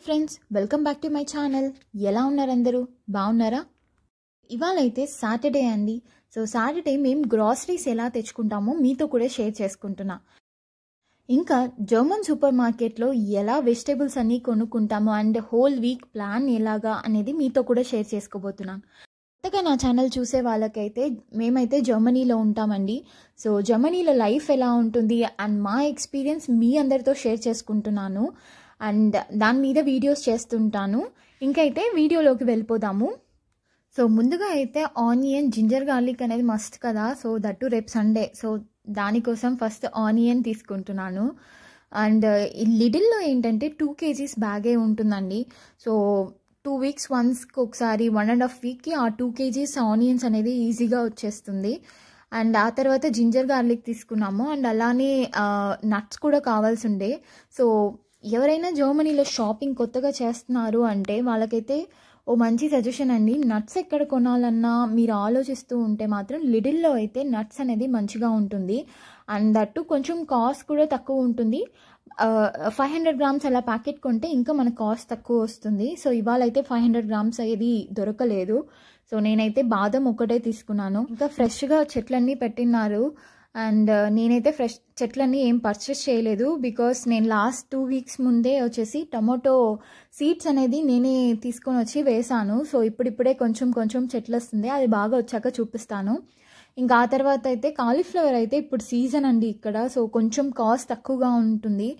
Friends welcome back to my channel. ఎలా ఉన్నారు అందరూ? బాగున్నారా? ఇవాళ అయితే సాటర్డే అండి. సో సాటర్డే మేము గ్రాసరీస్ ఎలా తెచ్చుకుంటామో మీతో కూడా షేర్ చేసుకుంటున్నా. ఇంకా జర్మన్ సూపర్ మార్కెట్లో ఎలా వెజిటేబుల్స్ అన్నీ కొనుక్కుంటాము అండ్ హోల్ వీక్ ప్లాన్ ఎలాగా అనేది మీతో కూడా షేర్ చేసుకోబోతున్నాను. కొత్తగా నా ఛానల్ చూసే వాళ్ళకైతే మేమైతే జర్మనీలో ఉంటామండి. సో జర్మనీలో లైఫ్ ఎలా ఉంటుంది అండ్ మా ఎక్స్పీరియన్స్ మీ అందరితో షేర్ చేసుకుంటున్నాను అండ్ దాని మీద వీడియోస్ చేస్తుంటాను. ఇంకైతే వీడియోలోకి వెళ్ళిపోదాము. సో ముందుగా అయితే ఆనియన్, జింజర్ గార్లిక్ అనేది మస్ట్ కదా. సో దట్టు రేపు సండే, సో దానికోసం ఫస్ట్ ఆనియన్ తీసుకుంటున్నాను. అండ్ ఈ లిడిల్లో ఏంటంటే 2 kgs బ్యాగే ఉంటుందండి. సో 2 weeks వన్స్కి ఒకసారి 1.5 weekకి ఆ 2 kgs ఆనియన్స్ అనేది ఈజీగా వచ్చేస్తుంది. అండ్ ఆ తర్వాత జింజర్ గార్లిక్ తీసుకున్నాము. అండ్ అలానే నట్స్ కూడా కావాల్సి ఉండే. సో ఎవరైనా జర్మనీలో షాపింగ్ కొత్తగా చేస్తున్నారు అంటే వాళ్ళకైతే ఓ మంచి సజెషన్ అండి. నట్స్ ఎక్కడ కొనాలన్నా మీరు ఆలోచిస్తూ ఉంటే మాత్రం లిడిల్లో అయితే నట్స్ అనేది మంచిగా ఉంటుంది. అండ్ దట్టు కొంచెం కాస్ట్ కూడా తక్కువ ఉంటుంది. 500 grams అలా ప్యాకెట్ కొంటే ఇంకా మనకు కాస్ట్ తక్కువ వస్తుంది. సో ఇవాళ అయితే 500 grams ఏది దొరకలేదు. సో నేనైతే బాదం ఒకటే తీసుకున్నాను. ఇంకా ఫ్రెష్గా చెట్లన్నీ పెట్టినారు. అండ్ నేనైతే ఫ్రెష్ చెట్లన్నీ ఏం పర్చేస్ చేయలేదు. బికాస్ నేను లాస్ట్ 2 weeks ముందే వచ్చేసి టమాటో సీడ్స్ అనేది నేనే తీసుకొని వచ్చి వేసాను. సో ఇప్పుడిప్పుడే కొంచెం కొంచెం చెట్లు వస్తుంది. అది బాగా వచ్చాక చూపిస్తాను. ఇంకా ఆ తర్వాత అయితే కాలీఫ్లవర్ అయితే ఇప్పుడు సీజన్ అండి ఇక్కడ. సో కొంచెం కాస్ట్ తక్కువగా ఉంటుంది,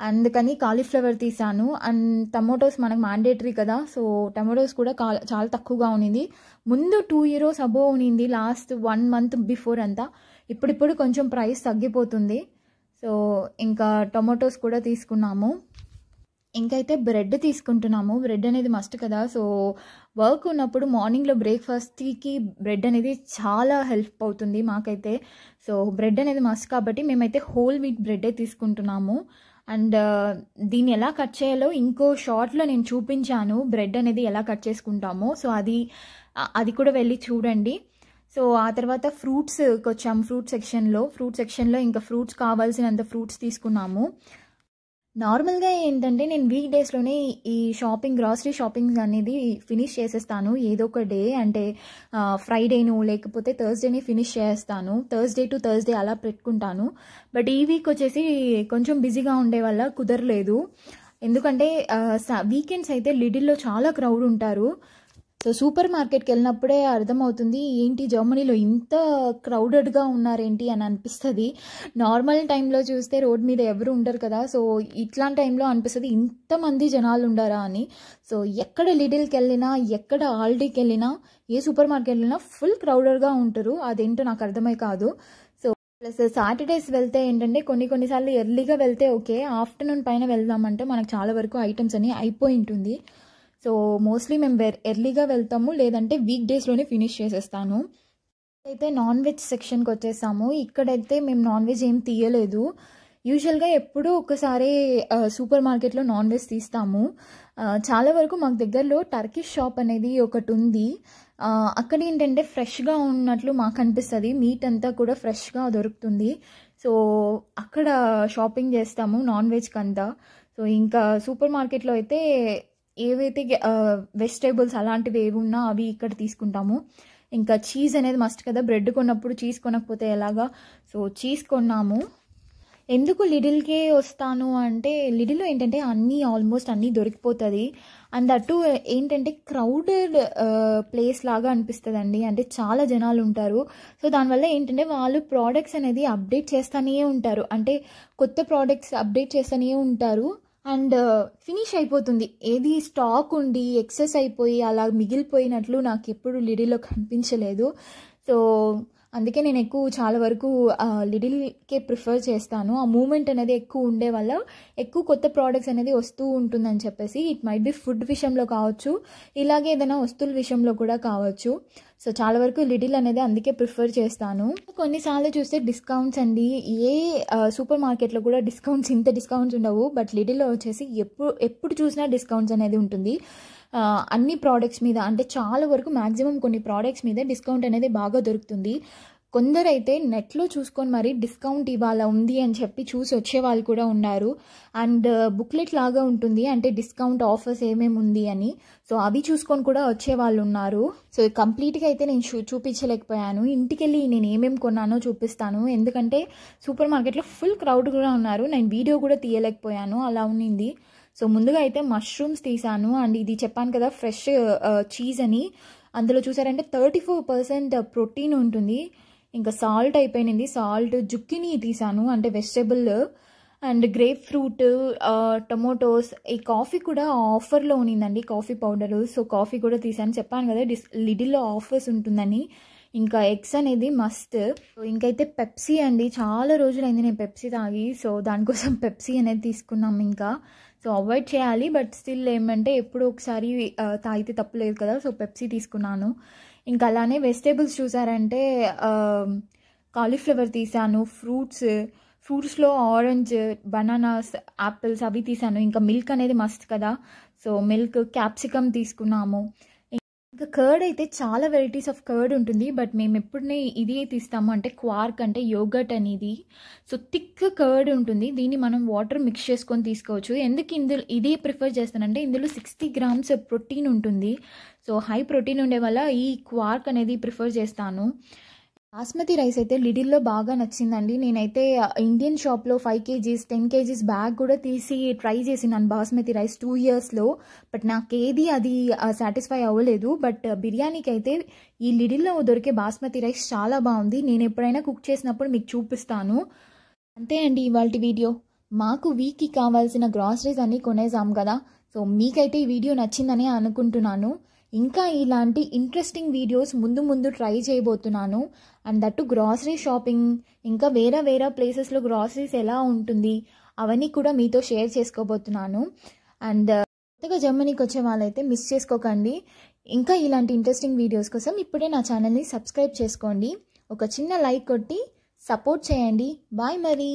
అందుకని కాలీఫ్లవర్ తీసాను. అండ్ టమాటోస్ మనకు మ్యాండేటరీ కదా. సో టమాటోస్ కూడా చాలా తక్కువగా ఉన్నింది. ముందు 2 euros అబోవ్ ఉన్నింది లాస్ట్ 1 month బిఫోర్ అంతా. ఇప్పుడిప్పుడు కొంచెం ప్రైస్ తగ్గిపోతుంది. సో ఇంకా టొమాటోస్ కూడా తీసుకున్నాము. ఇంకైతే బ్రెడ్ తీసుకుంటున్నాము. బ్రెడ్ అనేది మస్ట్ కదా. సో వర్క్ ఉన్నప్పుడు మార్నింగ్లో బ్రేక్ఫాస్ట్కి బ్రెడ్ అనేది చాలా హెల్ప్ అవుతుంది మాకైతే. సో బ్రెడ్ అనేది మస్ట్ కాబట్టి మేమైతే హోల్ వీట్ బ్రెడ్డే తీసుకుంటున్నాము. అండ్ దీన్ని ఎలా కట్ చేయాలో ఇంకో షార్ట్లో నేను చూపించాను, బ్రెడ్ అనేది ఎలా కట్ చేసుకుంటామో. సో అది కూడా వెళ్ళి చూడండి. సో ఆ తర్వాత ఫ్రూట్స్కి వచ్చాము. ఫ్రూట్ సెక్షన్లో ఇంకా ఫ్రూట్స్ కావాల్సినంత ఫ్రూట్స్ తీసుకున్నాము. నార్మల్గా ఏంటంటే నేను వీక్ డేస్లోనే ఈ గ్రాసరీ షాపింగ్ అనేది ఫినిష్ చేసేస్తాను. ఏదో ఒక డే అంటే ఫ్రైడేను లేకపోతే థర్స్డేని ఫినిష్ చేస్తాను. థర్స్డే టు థర్స్డే అలా పెట్టుకుంటాను. బట్ ఈ వీక్ వచ్చేసి కొంచెం బిజీగా ఉండే వల్ల కుదరలేదు. ఎందుకంటే వీకెండ్స్ అయితే లిడిల్లో చాలా క్రౌడ్ ఉంటారు. సో సూపర్ మార్కెట్కి వెళ్ళినప్పుడే అర్థమవుతుంది ఏంటి జర్మనీలో ఇంత క్రౌడెడ్గా ఉన్నారేంటి అని అనిపిస్తుంది. నార్మల్ టైంలో చూస్తే రోడ్ మీద ఎవరు ఉండరు కదా. సో ఇట్లాంటి టైంలో అనిపిస్తుంది ఇంతమంది జనాలు ఉండరా అని. సో ఎక్కడ లిడిల్కి వెళ్ళినా, ఎక్కడ ఆల్డీకి వెళ్ళినా, ఏ సూపర్ మార్కెట్ వెళ్ళినా ఫుల్ క్రౌడెడ్గా ఉంటారు. అదేంటో నాకు అర్థమై కాదు. సో ప్లస్ సాటర్డేస్ వెళ్తే ఏంటంటే కొన్నిసార్లు ఎర్లీగా వెళ్తే ఓకే, ఆఫ్టర్నూన్ పైన వెళ్దామంటే మనకు చాలా వరకు ఐటమ్స్ అన్నీ అయిపోయి ఉంటుంది. సో మోస్ట్లీ మేము ఎర్లీగా వెళ్తాము, లేదంటే వీక్ డేస్లోనే ఫినిష్ చేసేస్తాను. అయితే నాన్ వెజ్ సెక్షన్కి వచ్చేసాము. ఇక్కడైతే మేము నాన్ వెజ్ ఏం తీయలేదు. యూజువల్గా ఎప్పుడూ ఒకసారి సూపర్ మార్కెట్లో నాన్ వెజ్ తీస్తాము. చాలా వరకు మాకు దగ్గరలో టర్కిష్ షాప్ అనేది ఒకటి ఉంది. అక్కడ ఏంటంటే ఫ్రెష్గా ఉన్నట్లు మాకు అనిపిస్తుంది. మీట్ అంతా కూడా ఫ్రెష్గా దొరుకుతుంది. సో అక్కడ షాపింగ్ చేస్తాము నాన్ వెజ్కి అంతా. సో ఇంకా సూపర్ మార్కెట్లో అయితే ఏవైతే వెజిటేబుల్స్ అలాంటివి ఏవి ఉన్నా అవి ఇక్కడ తీసుకుంటాము. ఇంకా చీజ్ అనేది మస్ట్ కదా. బ్రెడ్ కొన్నప్పుడు చీజ్ కొనకపోతే ఎలాగా. సో చీజ్ కొన్నాము. ఎందుకు లిడిల్కే వస్తాను అంటే లిడిల్లో ఏంటంటే ఆల్మోస్ట్ అన్నీ దొరికిపోతుంది. అండ్ అటు ఏంటంటే క్రౌడెడ్ ప్లేస్ లాగా అనిపిస్తుంది అండి. అంటే చాలా జనాలు ఉంటారు. సో దానివల్ల ఏంటంటే వాళ్ళు ప్రోడక్ట్స్ అనేది అప్డేట్ చేస్తూనే ఉంటారు. అంటే కొత్త ప్రోడక్ట్స్ అప్డేట్ చేస్తూనే ఉంటారు. అండ్ ఫినిష్ అయిపోతుంది. ఏది స్టాక్ ఉండి ఎక్సెస్ అయిపోయి అలా మిగిలిపోయినట్లు నాకు ఎప్పుడు లిడిల్లో కనిపించలేదు. సో అందుకే నేను చాలా వరకు లిడిల్కే ప్రిఫర్ చేస్తాను. ఆ మూమెంట్ అనేది ఎక్కువ ఉండే వల్ల ఎక్కువ కొత్త ప్రోడక్ట్స్ అనేది వస్తూ ఉంటుందని చెప్పేసి. ఇట్ మైట్ బి ఫుడ్ విషయంలో కావచ్చు, ఇలాగే ఏదైనా వస్తువుల విషయంలో కూడా కావచ్చు. సో చాలా వరకు లిడిల్ అనేది అందుకే ప్రిఫర్ చేస్తాను. కొన్నిసార్లు చూస్తే డిస్కౌంట్స్ అండి. ఏ సూపర్ మార్కెట్లో కూడా ఇంత డిస్కౌంట్స్ ఉండవు. బట్ లిడిల్లో వచ్చేసి ఎప్పుడు చూసినా డిస్కౌంట్స్ అనేది ఉంటుంది. అన్ని ప్రోడక్ట్స్ మీద అంటే చాలా వరకు మ్యాక్సిమం కొన్ని ప్రోడక్ట్స్ మీద డిస్కౌంట్ అనేది బాగా దొరుకుతుంది. కొందరైతే నెట్లో చూసుకొని మరి డిస్కౌంట్ ఇవాళ ఉంది అని చెప్పి చూసి వచ్చే వాళ్ళు కూడా ఉన్నారు. అండ్ బుక్లెట్ లాగా ఉంటుంది, అంటే డిస్కౌంట్ ఆఫర్స్ ఏమేమి ఉంది అని. సో అవి చూసుకొని కూడా వచ్చే వాళ్ళు ఉన్నారు. సో కంప్లీట్గా అయితే నేను చూపించలేకపోయాను. ఇంటికి వెళ్ళి నేను ఏమేమి కొన్నానో చూపిస్తాను, ఎందుకంటే సూపర్ మార్కెట్లో ఫుల్ క్రౌడ్ కూడా ఉన్నారు. నేను వీడియో కూడా తీయలేకపోయాను, అలా ఉన్నింది. సో ముందుగా అయితే మష్రూమ్స్ తీసాను. అండ్ ఇది చెప్పాను కదా ఫ్రెష్ చీజ్ అని, అందులో చూసారంటే 34% ప్రోటీన్ ఉంటుంది. ఇంకా సాల్ట్ అయిపోయింది, సాల్ట్. జుక్కిని తీసాను, అంటే vegetable. And grape fruit, tomatoes. ఈ కాఫీ కూడా ఆఫర్లో ఉన్నిందండి, కాఫీ పౌడరు. సో కాఫీ కూడా తీసాను, చెప్పాను కదా లిడిల్లో ఆఫర్స్ ఉంటుందని. ఇంకా ఎగ్స్ అనేది మస్ట్. ఇంకైతే పెప్సీ అండి, చాలా రోజులైంది నేను పెప్సీ తాగి. సో దానికోసం పెప్సీ అనేది తీసుకున్నాం. ఇంకా సో అవాయిడ్ చేయాలి, బట్ స్టిల్ ఏమంటే ఎప్పుడో ఒకసారి తాగితే తప్పులేదు కదా. సో పెప్సీ తీసుకున్నాను. ఇంకా అలానే వెజిటేబుల్స్ చూసారంటే కాలీఫ్లవర్ తీసాను, ఫ్రూట్స్లో ఆరెంజ్, బనానాస్, యాపిల్స్ అవి తీసాను. ఇంకా మిల్క్ అనేది మస్ట్ కదా, సో మిల్క్, క్యాప్సికమ్ తీసుకున్నాము. ఇంకా కర్డ్ అయితే చాలా వెరైటీస్ ఆఫ్ కర్డ్ ఉంటుంది, బట్ మేము ఎప్పుడనే ఇది తీస్తాము అంటే క్వార్క్, అంటే యోగర్ట్ అనేది. సో థిక్ కర్డ్ ఉంటుంది, దీన్ని మనం వాటర్ మిక్స్ చేసుకొని తీసుకోవచ్చు. ఎందుకు ఇది ప్రిఫర్ చేస్తానంటే ఇందులో 60 grams ప్రోటీన్ ఉంటుంది. సో హై ప్రోటీన్ ఉండే వల్ల ఈ క్వార్క్ అనేది ప్రిఫర్ చేస్తాను. బాస్మతి రైస్ అయితే లిడిల్లో బాగా నచ్చిందండి. నేనైతే ఇండియన్ షాప్లో 5 kgs 10 kgs బ్యాగ్ కూడా తీసి ట్రై చేసినాను బాస్మతి రైస్ 2 yearsలో, బట్ నాకేది అది సాటిస్ఫై అవ్వలేదు. బట్ బిర్యానీకి అయితే ఈ లిడిల్లో దొరికే బాస్మతి రైస్ చాలా బాగుంది. నేను ఎప్పుడైనా కుక్ చేసినప్పుడు మీకు చూపిస్తాను. అంతే అండి ఇవాల్టి వీడియో. మాకు వీక్కి కావాల్సిన గ్రాసరీస్ అన్నీ కొనేసాం కదా. సో మీకైతే ఈ వీడియో నచ్చిందని అనుకుంటున్నాను. ఇంకా ఇలాంటి ఇంట్రెస్టింగ్ వీడియోస్ ముందు ట్రై చేయబోతున్నాను. అండ్ దట్టు గ్రాసరీ షాపింగ్, ఇంకా వేరే ప్లేసెస్లో గ్రాసరీస్ ఎలా ఉంటుంది అవన్నీ కూడా మీతో షేర్ చేసుకోబోతున్నాను. అండ్ కొత్తగా జర్మనీకి వచ్చే వాళ్ళైతే మిస్ చేసుకోకండి. ఇంకా ఇలాంటి ఇంట్రెస్టింగ్ వీడియోస్ కోసం ఇప్పుడే నా ఛానల్ని సబ్స్క్రైబ్ చేసుకోండి. ఒక చిన్న లైక్ కొట్టి సపోర్ట్ చేయండి. బాయ్ మరి.